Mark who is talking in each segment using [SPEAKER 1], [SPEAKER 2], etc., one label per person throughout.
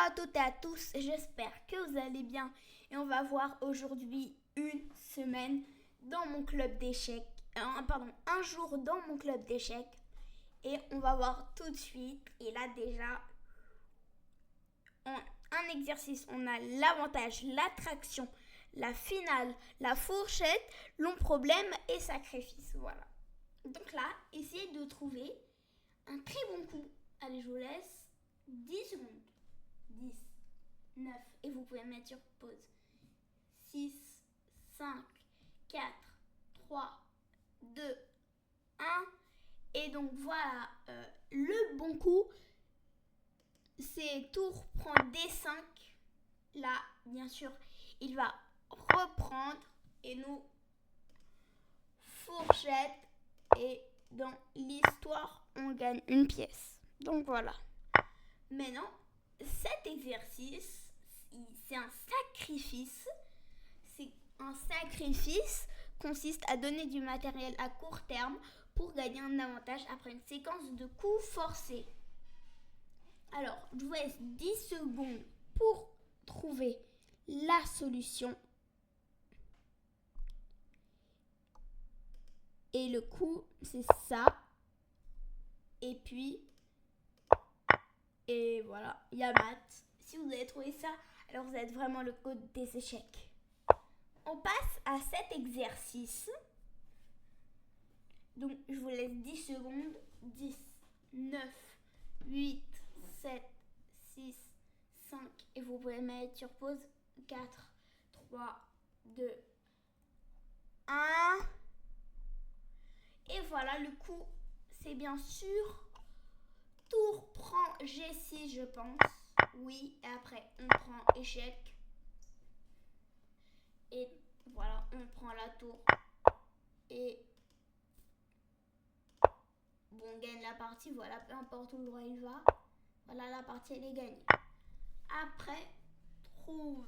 [SPEAKER 1] à toutes et à tous, j'espère que vous allez bien et on va voir aujourd'hui une semaine dans mon club d'échecs, un jour dans mon club d'échecs et on va voir tout de suite. Et là déjà, un exercice, on a l'avantage, l'attraction, la finale, la fourchette, long problème et sacrifice, voilà. Donc là, essayez de trouver un très bon coup. Allez, je vous laisse 10 secondes. 10, 9, et vous pouvez mettre sur pause. 6, 5, 4, 3, 2, 1. Et donc voilà, le bon coup, c'est tour prend D5. Là, bien sûr, il va reprendre et nous fourchette. Et dans l'histoire, on gagne une pièce. Donc voilà. Maintenant, cet exercice, c'est un sacrifice. Un sacrifice consiste à donner du matériel à court terme pour gagner un avantage après une séquence de coups forcés. Alors, je vous laisse 10 secondes pour trouver la solution. Et le coup, c'est ça. Et puis, et voilà, il y a maths. Si vous avez trouvé ça, alors vous êtes vraiment le code des échecs. On passe à cet exercice. Donc, je vous laisse 10 secondes. 10, 9, 8, 7, 6, 5. Et vous pouvez mettre sur pause. 4, 3, 2, 1. Et voilà, le coup, c'est bien sûr tour prend G6, je pense. Oui, et après, on prend échec. Et voilà, on prend la tour. Et bon, on gagne la partie. Voilà, peu importe où le roi il va. Voilà, la partie, elle est gagnée. Après, trouvez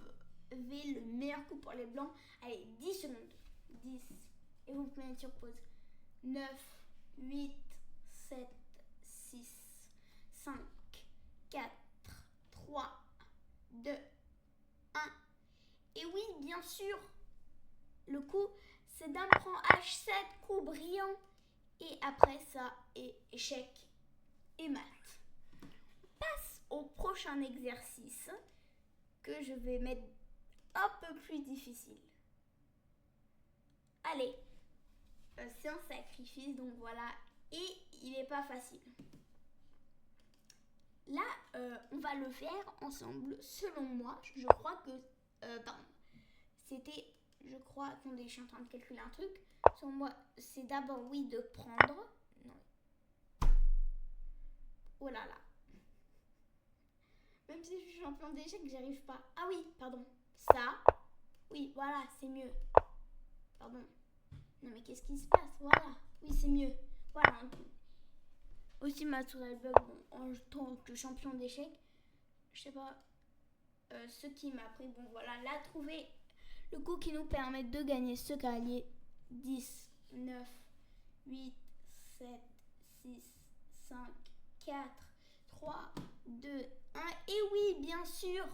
[SPEAKER 1] le meilleur coup pour les blancs. Allez, 10 secondes. 10. Et vous pouvez mettre sur pause. 9, 8, 7, 6, 5, 4, 3, 2, 1. Et oui, bien sûr, le coup, c'est d'un prend H7, coup brillant. Et après ça, et échec et mat. On passe au prochain exercice que je vais mettre un peu plus difficile. Allez, c'est un sacrifice, donc voilà. Et il n'est pas facile. Là, on va le faire ensemble. Selon moi, je crois que... c'était... Je crois... Attendez, je suis en train de calculer un truc. Selon moi, c'est d'abord, oui, de prendre. Non. Oh là là. Même si je suis champion d'échecs, j'y arrive pas. Ah oui, pardon. Ça. Oui, voilà, c'est mieux. Pardon. Non mais qu'est-ce qui se passe? Voilà. Oui, c'est mieux. Voilà. Aussi, ma souris bug, bon, en tant que champion d'échecs, je sais pas ce qui m'a pris. Bon, voilà, là, trouver le coup qui nous permet de gagner ce cavalier. 10, 9, 8, 7, 6, 5, 4, 3, 2, 1. Et oui, bien sûr,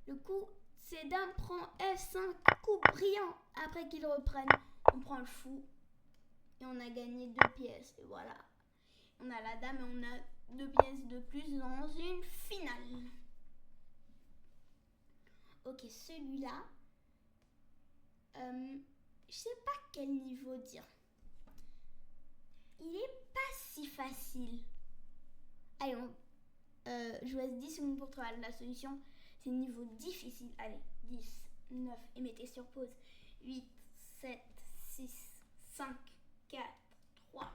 [SPEAKER 1] le coup, c'est dame prend F5, coup brillant. Après qu'il reprenne, on prend le fou. Et on a gagné 2 pièces. Et voilà. On a la dame et on a 2 pièces de plus dans une finale. Ok, celui-là, je sais pas quel niveau dire. Il est pas si facile. Allez, je vous laisse 10 secondes pour trouver la solution. C'est niveau difficile. Allez, 10, 9, et mettez sur pause. 8, 7, 6, 5, 4, 3,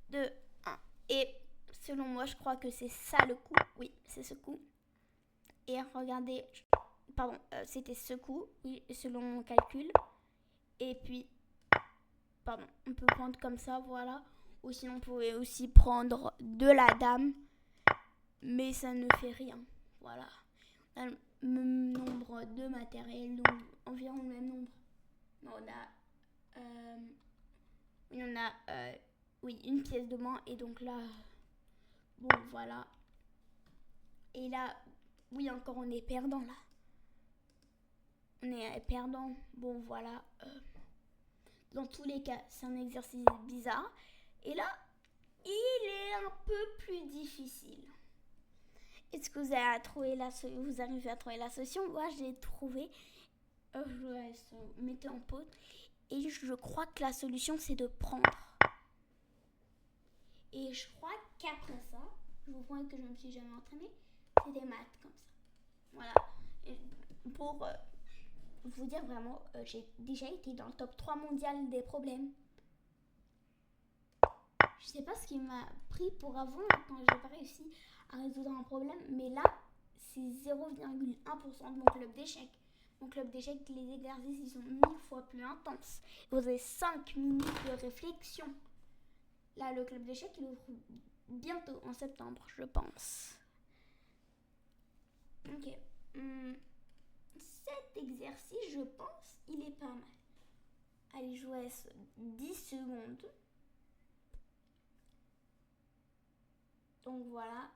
[SPEAKER 1] 2, 1. Et selon moi, je crois que c'est ça le coup. Oui, c'est ce coup. Et regardez, pardon, c'était ce coup, oui, selon mon calcul. Et puis, pardon, on peut prendre comme ça, voilà. Ou sinon, on pouvait aussi prendre de la dame. Mais ça ne fait rien. Voilà. On a le même nombre de matériel, donc environ le même nombre. Non, on a oui, une pièce de moins. Et donc là, bon, voilà. Et là, Oui, encore on est perdant là. On est perdant. Bon, voilà. Dans tous les cas, c'est un exercice bizarre. Et là, il est un peu plus difficile. Est-ce que vous arrivez à trouver la solution? Moi, j'ai trouvé. Je vous laisse mettre en pause. Et je crois que la solution, c'est de prendre. Et je crois qu'après ça, je vous promets que je ne me suis jamais entraînée, c'est des maths comme ça. Voilà. Et pour vous dire vraiment, j'ai déjà été dans le top 3 mondial des problèmes. Je sais pas ce qui m'a pris pour avant quand j'ai pas réussi à résoudre un problème, mais là, c'est 0,1% de mon club d'échecs. Mon club d'échecs, les exercices, ils sont 1000 fois plus intenses. Vous avez 5 minutes de réflexion. Là, le club d'échecs, il ouvre bientôt, en septembre, je pense. Ok. Cet exercice, je pense, il est pas mal. Allez, je vous laisse 10 secondes. Donc voilà.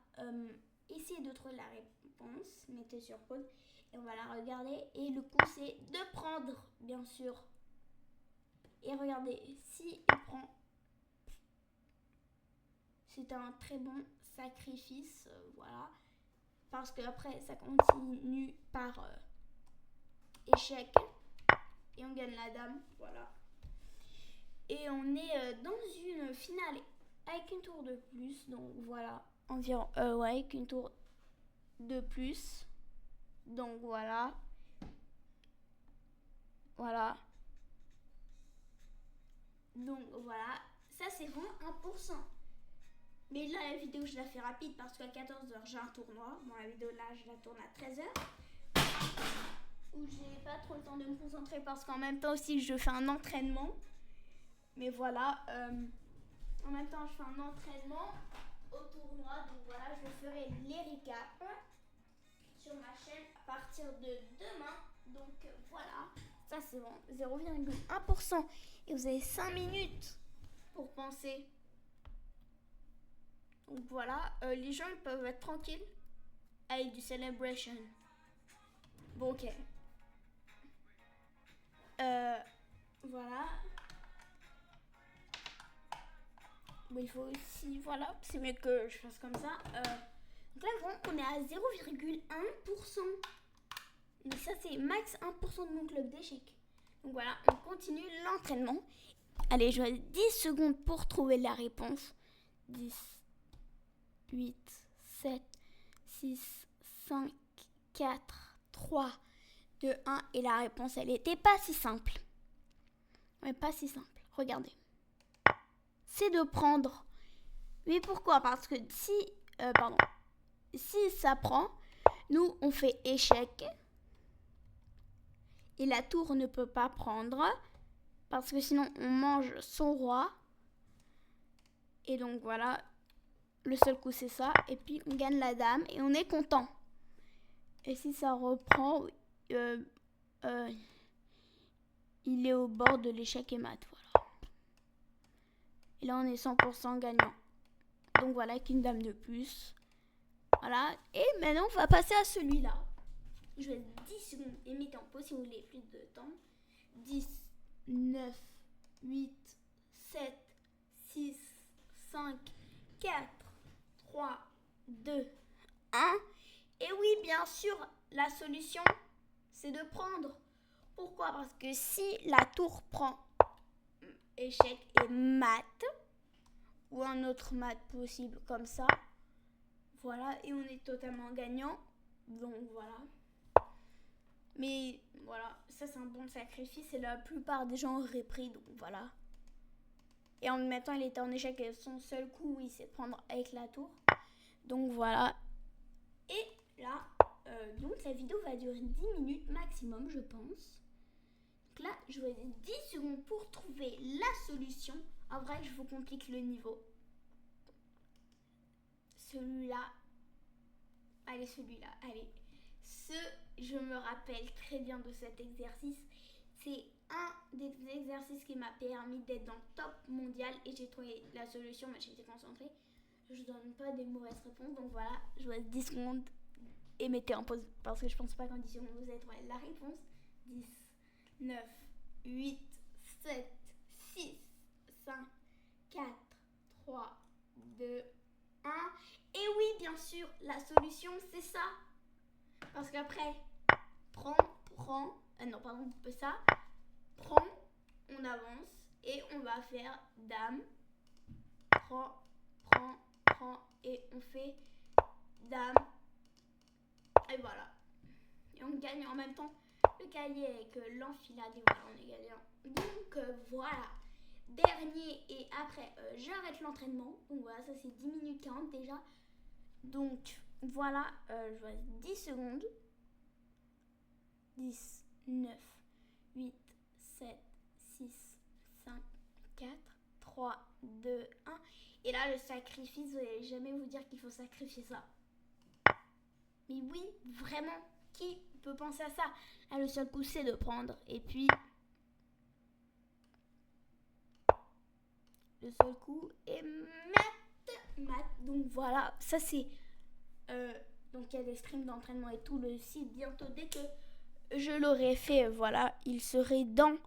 [SPEAKER 1] Essayez de trouver la réponse. Mettez sur pause. Et on va la regarder. Et le coup, c'est de prendre, bien sûr. Et regardez, si il prend, c'est un très bon sacrifice. Voilà. Parce qu'après, ça continue par échec. Et on gagne la dame. Voilà. Et on est dans une finale avec une tour de plus. Donc voilà. Environ. Avec une tour de plus. Donc voilà. Voilà. Donc voilà. Ça, c'est vraiment 1%. Mais là, la vidéo, je la fais rapide parce qu'à 14h, j'ai un tournoi. Bon, la vidéo, là, je la tourne à 13h. Où j'ai pas trop le temps de me concentrer parce qu'en même temps aussi, je fais un entraînement. Mais voilà. En même temps, je fais un entraînement au tournoi. Donc voilà, je ferai les récaps sur ma chaîne à partir de demain. Donc voilà. Ça, c'est bon. 0,1%. Et vous avez 5 minutes pour penser. Donc voilà, les gens ils peuvent être tranquilles avec du celebration. Bon, ok. Voilà. Bon, il faut aussi, voilà, c'est mieux que je fasse comme ça. Donc là, on est à 0,1%. Mais ça, c'est max 1% de mon club d'échecs. Donc voilà, on continue l'entraînement. Allez, je vais 10 secondes pour trouver la réponse. 10, 8, 7, 6, 5, 4, 3, 2, 1. Et la réponse, elle était pas si simple. Ouais, pas si simple. Regardez. C'est de prendre. Mais pourquoi? Parce que si ça prend, nous, on fait échec. Et la tour ne peut pas prendre. Parce que sinon, on mange son roi. Et donc, voilà. Le seul coup, c'est ça. Et puis, on gagne la dame. Et on est content. Et si ça reprend, il est au bord de l'échec et mat. Voilà. Et là, on est 100% gagnant. Donc, voilà, avec une dame de plus. Voilà. Et maintenant, on va passer à celui-là. Je vais 10 secondes et mettez en pause si vous voulez plus de temps. 10, 9, 8, 7, 6, 5, 4, 3, 2, 1. Et oui, bien sûr, la solution, c'est de prendre. Pourquoi? Parce que si la tour prend échec et mat, ou un autre mat possible comme ça, voilà, et on est totalement gagnant. Donc voilà. Mais voilà, ça c'est un bon sacrifice et la plupart des gens auraient pris, donc voilà. Et en même temps, il était en échec et son seul coup, oui, c'est de prendre avec la tour. Donc voilà. Et là, donc la vidéo va durer 10 minutes maximum, je pense. Donc là, je vous ai 10 secondes pour trouver la solution. En vrai, je vous complique le niveau. Celui-là. Allez, celui-là. Allez. Je me rappelle très bien de cet exercice. C'est un des exercices qui m'a permis d'être dans le top mondial et j'ai trouvé la solution, mais j'étais concentrée. Je donne pas des mauvaises réponses, donc voilà, je vous laisse 10 secondes et mettez en pause parce que je pense pas qu'en 10 secondes vous allez trouver la réponse. 10, 9, 8, 7, 6, 5, 4, 3, 2, 1. Et oui, bien sûr, la solution c'est ça. Parce qu'après, prends, ça. Prends, on avance et on va faire dame. Prends, et on fait dame. Et voilà. Et on gagne en même temps le calier avec l'enfilade. Et voilà, on est gagnant. Donc voilà. Dernier et après, j'arrête l'entraînement. Donc voilà, ça c'est 10 minutes 40 déjà. Donc voilà, je vois 10 secondes. 10, 9, 8, 7, 6, 5, 4, 3, 2, 1. Et là, le sacrifice, vous n'allez jamais vous dire qu'il faut sacrifier ça. Mais oui, vraiment, qui peut penser à ça? Là, le seul coup, c'est de prendre. Et puis, le seul coup est mat. Donc voilà, ça c'est... donc il y a des streams d'entraînement et tout. Le site, bientôt, dès que je l'aurai fait, voilà, il serait dans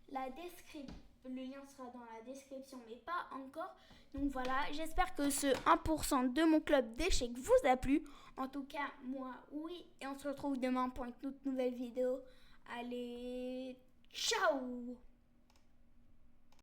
[SPEAKER 1] la description. Le lien sera dans la description, mais pas encore. Donc voilà, j'espère que ce 1% de mon club d'échecs vous a plu. En tout cas, moi, oui. Et on se retrouve demain pour une toute nouvelle vidéo. Allez, ciao!